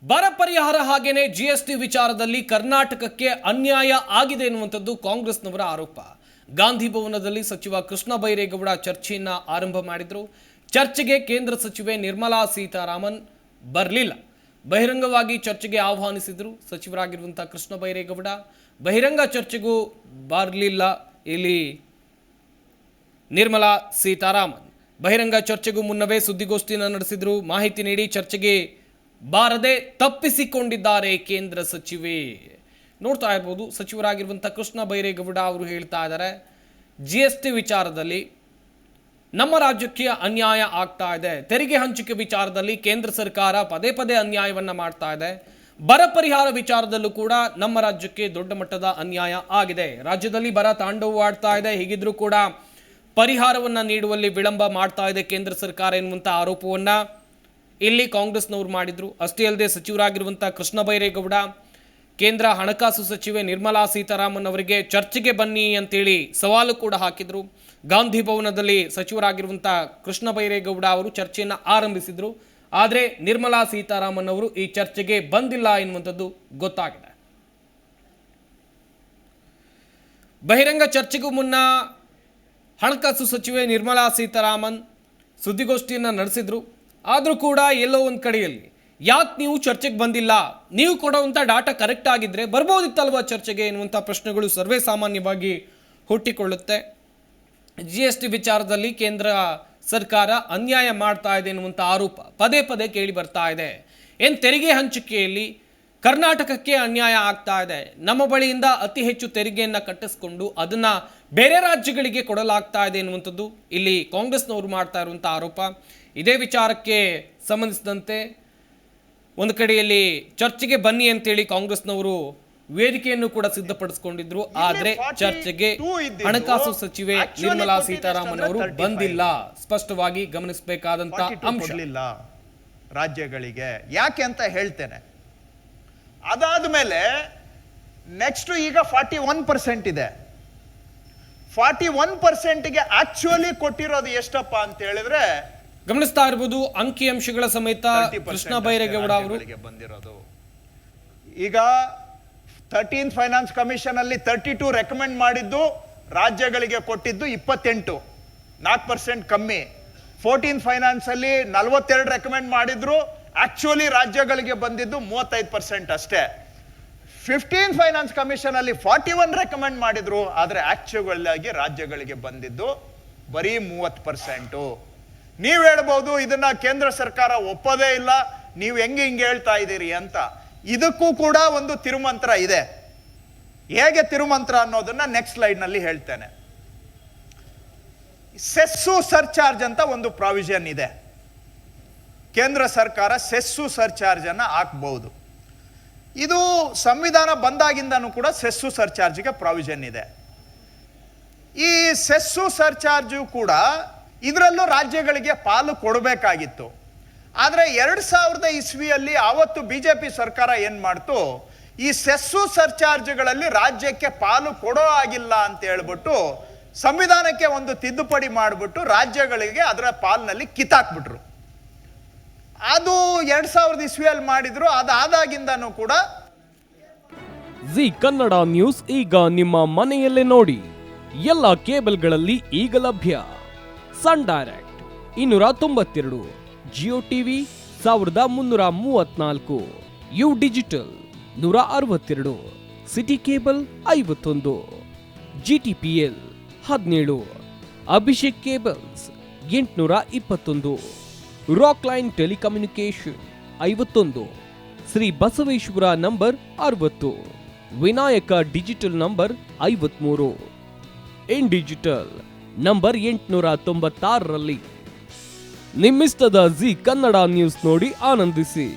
ಬರ ಪರಿಹಾರ ಹಾಗೇನೆ ಜಿಎಸ್ಟಿ ವಿಚಾರದಲ್ಲಿ ಕರ್ನಾಟಕಕ್ಕೆ ಅನ್ಯಾಯ ಆಗಿದೆ ಎನ್ನುವಂಥದ್ದು ಕಾಂಗ್ರೆಸ್ನವರ ಆರೋಪ. ಗಾಂಧಿ ಭವನದಲ್ಲಿ ಸಚಿವ ಕೃಷ್ಣ ಬೈರೇಗೌಡ ಚರ್ಚೆಯನ್ನ ಆರಂಭ ಮಾಡಿದ್ರು. ಚರ್ಚೆಗೆ ಕೇಂದ್ರ ಸಚಿವೆ ನಿರ್ಮಲಾ ಸೀತಾರಾಮನ್ ಬರಲಿಲ್ಲ. ಬಹಿರಂಗವಾಗಿ ಚರ್ಚೆಗೆ ಆಹ್ವಾನಿಸಿದ್ರು ಸಚಿವರಾಗಿರುವಂತಹ ಕೃಷ್ಣ ಬೈರೇಗೌಡ. ಬಹಿರಂಗ ಚರ್ಚೆಗೂ ಬರಲಿಲ್ಲ ಇಲ್ಲಿ ನಿರ್ಮಲಾ ಸೀತಾರಾಮನ್. ಬಹಿರಂಗ ಚರ್ಚೆಗೂ ಮುನ್ನವೇ ಸುದ್ದಿಗೋಷ್ಠಿಯನ್ನು ನಡೆಸಿದ್ರು. ಮಾಹಿತಿ ನೀಡಿ ಚರ್ಚೆಗೆ ಬಾರದೆ ತಪ್ಪಿಸಿಕೊಂಡಿದ್ದಾರೆ ಕೇಂದ್ರ ಸಚಿವೆ. ನೋಡ್ತಾ ಇರ್ಬೋದು, ಸಚಿವರಾಗಿರುವಂಥ ಕೃಷ್ಣ ಬೈರೇಗೌಡ ಅವರು ಹೇಳ್ತಾ ಇದ್ದಾರೆ, ಜಿಎಸ್ಟಿ ವಿಚಾರದಲ್ಲಿ ನಮ್ಮ ರಾಜ್ಯಕ್ಕೆ ಅನ್ಯಾಯ ಆಗ್ತಾ ಇದೆ. ತೆರಿಗೆ ಹಂಚಿಕೆ ವಿಚಾರದಲ್ಲಿ ಕೇಂದ್ರ ಸರ್ಕಾರ ಪದೇ ಪದೇ ಅನ್ಯಾಯವನ್ನ ಮಾಡ್ತಾ ಇದೆ. ಬರ ಪರಿಹಾರ ವಿಚಾರದಲ್ಲೂ ಕೂಡ ನಮ್ಮ ರಾಜ್ಯಕ್ಕೆ ದೊಡ್ಡ ಮಟ್ಟದ ಅನ್ಯಾಯ ಆಗಿದೆ. ರಾಜ್ಯದಲ್ಲಿ ಬರ ತಾಂಡವವಾಡ್ತಾ ಇದೆ. ಹೀಗಿದ್ರೂ ಕೂಡ ಪರಿಹಾರವನ್ನ ನೀಡುವಲ್ಲಿ ವಿಳಂಬ ಮಾಡ್ತಾ ಇದೆ ಕೇಂದ್ರ ಸರ್ಕಾರ ಎನ್ನುವಂಥ ಆರೋಪವನ್ನ ಇಲ್ಲಿ ಕಾಂಗ್ರೆಸ್ನವರು ಮಾಡಿದ್ರು. ಅಷ್ಟೇ ಅಲ್ಲದೆ ಸಚಿವರಾಗಿರುವಂತಹ ಕೃಷ್ಣ ಬೈರೇಗೌಡ ಕೇಂದ್ರ ಹಣಕಾಸು ಸಚಿವೆ ನಿರ್ಮಲಾ ಸೀತಾರಾಮನ್ ಅವರಿಗೆ ಚರ್ಚೆಗೆ ಬನ್ನಿ ಅಂತೇಳಿ ಸವಾಲು ಕೂಡ ಹಾಕಿದ್ರು. ಗಾಂಧಿ ಭವನದಲ್ಲಿ ಸಚಿವರಾಗಿರುವಂತಹ ಕೃಷ್ಣ ಬೈರೇಗೌಡ ಅವರು ಚರ್ಚೆಯನ್ನು ಆರಂಭಿಸಿದ್ರು. ಆದರೆ ನಿರ್ಮಲಾ ಸೀತಾರಾಮನ್ ಅವರು ಈ ಚರ್ಚೆಗೆ ಬಂದಿಲ್ಲ ಎನ್ನುವಂಥದ್ದು ಗೊತ್ತಾಗಿದೆ. ಬಹಿರಂಗ ಚರ್ಚೆಗೂ ಮುನ್ನ ಹಣಕಾಸು ಸಚಿವೆ ನಿರ್ಮಲಾ ಸೀತಾರಾಮನ್ ಸುದ್ದಿಗೋಷ್ಠಿಯನ್ನು ನಡೆಸಿದ್ರು. ಆದರೂ ಕೂಡ ಎಲ್ಲೋ ಒಂದು ಕಡೆಯಲ್ಲಿ ಯಾಕೆ ನೀವು ಚರ್ಚೆಗೆ ಬಂದಿಲ್ಲ, ನೀವು ಕೊಡುವಂಥ ಡಾಟಾ ಕರೆಕ್ಟ್ ಆಗಿದ್ದರೆ ಬರ್ಬೋದಿತ್ತಲ್ವ ಚರ್ಚೆಗೆ ಎನ್ನುವಂಥ ಪ್ರಶ್ನೆಗಳು ಸರ್ವೇ ಸಾಮಾನ್ಯವಾಗಿ ಹುಟ್ಟಿಕೊಳ್ಳುತ್ತೆ. ಜಿಎಸ್ಟಿ ವಿಚಾರದಲ್ಲಿ ಕೇಂದ್ರ ಸರ್ಕಾರ ಅನ್ಯಾಯ ಮಾಡ್ತಾ ಇದೆ ಎನ್ನುವಂಥ ಆರೋಪ ಪದೇ ಪದೇ ಕೇಳಿ ಬರ್ತಾ ಇದೆ. ಏನು ತೆರಿಗೆ ಹಂಚಿಕೆಯಲ್ಲಿ ಕರ್ನಾಟಕಕ್ಕೆ ಅನ್ಯಾಯ ಆಗ್ತಾ ಇದೆ. ನಮ್ಮ ಬಳಿಯಿಂದ ಅತಿ ಹೆಚ್ಚು ತೆರಿಗೆಯನ್ನು ಕಟ್ಟಿಸ್ಕೊಂಡು ಅದನ್ನು ಬೇರೆ ರಾಜ್ಯಗಳಿಗೆ ಕೊಡಲಾಗ್ತಾ ಇದೆ ಎನ್ನುವಂಥದ್ದು ಇಲ್ಲಿ ಕಾಂಗ್ರೆಸ್ನವರು ಮಾಡ್ತಾ ಇರುವಂಥ ಆರೋಪ. ಇದೇ ವಿಚಾರಕ್ಕೆ ಸಂಬಂಧಿಸಿದಂತೆ ಒಂದು ಕಡೆಯಲ್ಲಿ ಚರ್ಚೆಗೆ ಬನ್ನಿ ಅಂತೇಳಿ ಕಾಂಗ್ರೆಸ್ನವರು ವೇದಿಕೆಯನ್ನು ಕೂಡ ಸಿದ್ಧಪಡಿಸಿಕೊಂಡಿದ್ರು. ಆದರೆ ಚರ್ಚೆಗೆ ಹಣಕಾಸು ಸಚಿವೆ ನಿರ್ಮಲಾ ಸೀತಾರಾಮನ್ ಅವರು ಬಂದಿಲ್ಲ. ಸ್ಪಷ್ಟವಾಗಿ ಗಮನಿಸಬೇಕಾದಂತ ಅಂಶ ರಾಜ್ಯಗಳಿಗೆ ಯಾಕೆ ಅಂತ ಹೇಳ್ತೇನೆ. ಅದಾದ ಮೇಲೆ ನೆಕ್ಸ್ಟ್ ಈಗ 41% ಇದೆ. 41%ಗೆ ಆಕ್ಚುಲಿ ಕೊಟ್ಟಿರೋದು ಎಷ್ಟಪ್ಪ ಅಂತ ಹೇಳಿದ್ರೆ ಗಮನಿಸ್ತಾ ಇರಬಹುದು. ಅಂಕಿಅಂಶಗಳ ಸಮೇತ ಕೃಷ್ಣ ಬೈರೇಗೌಡ ಅವರು ಬಂದಿರೋದು. ಈಗ 13th ಫೈನಾನ್ಸ್ ಕಮಿಷನ್ ಅಲ್ಲಿ 32 ರೆಕಮೆಂಡ್ ಮಾಡಿದ್ದು ರಾಜ್ಯಗಳಿಗೆ ಕೊಟ್ಟಿದ್ದು 28, 4% ಕಮ್ಮಿ. 14th ಫೈನಾನ್ಸ್ ಅಲ್ಲಿ 42 ರೆಕಮೆಂಡ್ ಮಾಡಿದ್ರು, ಆಕ್ಚುಲಿ ರಾಜ್ಯಗಳಿಗೆ ಬಂದಿದ್ದು 35% ಅಷ್ಟೇ. 15th ಫೈನಾನ್ಸ್ ಕಮಿಷನ್ ಅಲ್ಲಿ 41 ರೆಕಮೆಂಡ್ ಮಾಡಿದ್ರು, ಆದ್ರೆ ಆಕ್ಚುಲ್ ಆಗಿ ರಾಜ್ಯಗಳಿಗೆ ಬಂದಿದ್ದು ಬರೀ 30%. ನೀವು ಹೇಳ್ಬೋದು ಇದನ್ನ ಕೇಂದ್ರ ಸರ್ಕಾರ ಒಪ್ಪೋದೇ ಇಲ್ಲ, ನೀವು ಹಿಂಗೆ ಹೇಳ್ತಾ ಇದ್ದೀರಿ ಅಂತ. ಇದಕ್ಕೂ ಕೂಡ ಒಂದು ತಿರುಮಂತ್ರ ಇದೆ. ಹೇಗೆ ತಿರುಮಂತ್ರ ಅನ್ನೋದನ್ನ ನೆಕ್ಸ್ಟ್ ಸ್ಲೈಡ್ ನಲ್ಲಿ ಹೇಳ್ತೇನೆ. ಸೆಸ್ಸು ಸರ್ಚಾರ್ಜ್ ಅಂತ ಒಂದು ಪ್ರಾವಿಷನ್ ಇದೆ. ಕೇಂದ್ರ ಸರ್ಕಾರ ಸೆಸ್ಸು ಸರ್ಚಾರ್ಜ್ ಅನ್ನ ಹಾಕಬಹುದು. ಇದು ಸಂವಿಧಾನ ಬಂದಾಗಿಂದನೂ ಕೂಡ ಸೆಸ್ಸು ಸರ್ಚಾರ್ಜ್ಗೆ ಪ್ರಾವಿಷನ್ ಇದೆ. ಈ ಸೆಸ್ಸು ಸರ್ಚಾರ್ಜು ಕೂಡ ಇದರಲ್ಲೂ ರಾಜ್ಯಗಳಿಗೆ ಪಾಲು ಕೊಡಬೇಕಾಗಿತ್ತು. ಆದರೆ 2000 ಇಸ್ವಿಯಲ್ಲಿ ಆವತ್ತು ಬಿಜೆಪಿ ಸರ್ಕಾರ ಏನ್ ಮಾಡ್ತು, ಈ ಸೆಸ್ಸು ಸರ್ಚಾರ್ಜ್ಗಳಲ್ಲಿ ರಾಜ್ಯಕ್ಕೆ ಪಾಲು ಕೊಡೋ ಆಗಿಲ್ಲ ಅಂತ ಹೇಳ್ಬಿಟ್ಟು ಸಂವಿಧಾನಕ್ಕೆ ಒಂದು ತಿದ್ದುಪಡಿ ಮಾಡಿಬಿಟ್ಟು ರಾಜ್ಯಗಳಿಗೆ ಅದರ ಪಾಲಿನಲ್ಲಿ ಕಿತ್ತಾಕ್ಬಿಟ್ರು. ಅದು 2000 ಇಸ್ವಿಯಲ್ಲಿ ಮಾಡಿದ್ರು. ಅದಾದಾಗಿಂದನೂ ಕೂಡ ಜಿ ಕನ್ನಡ ನ್ಯೂಸ್ ಈಗ ನಿಮ್ಮ ಮನೆಯಲ್ಲೇ ನೋಡಿ. ಎಲ್ಲ ಕೇಬಲ್ಗಳಲ್ಲಿ ಈಗ ಲಭ್ಯ. Sun direct 292, Jio TV 1334, U digital 162, city cable 51, GTPL 17, Abhishek cables 821, rock line telecommunication 51, Shri Basaveshwara number 60, Vinayaka digital number 53, in digital number 896ರಲ್ಲಿ. ನಿಮ್ಮಿಸ್ತದ ಜಿ ಕನ್ನಡ ನ್ಯೂಸ್ ನೋಡಿ ಆನಂದಿಸಿ.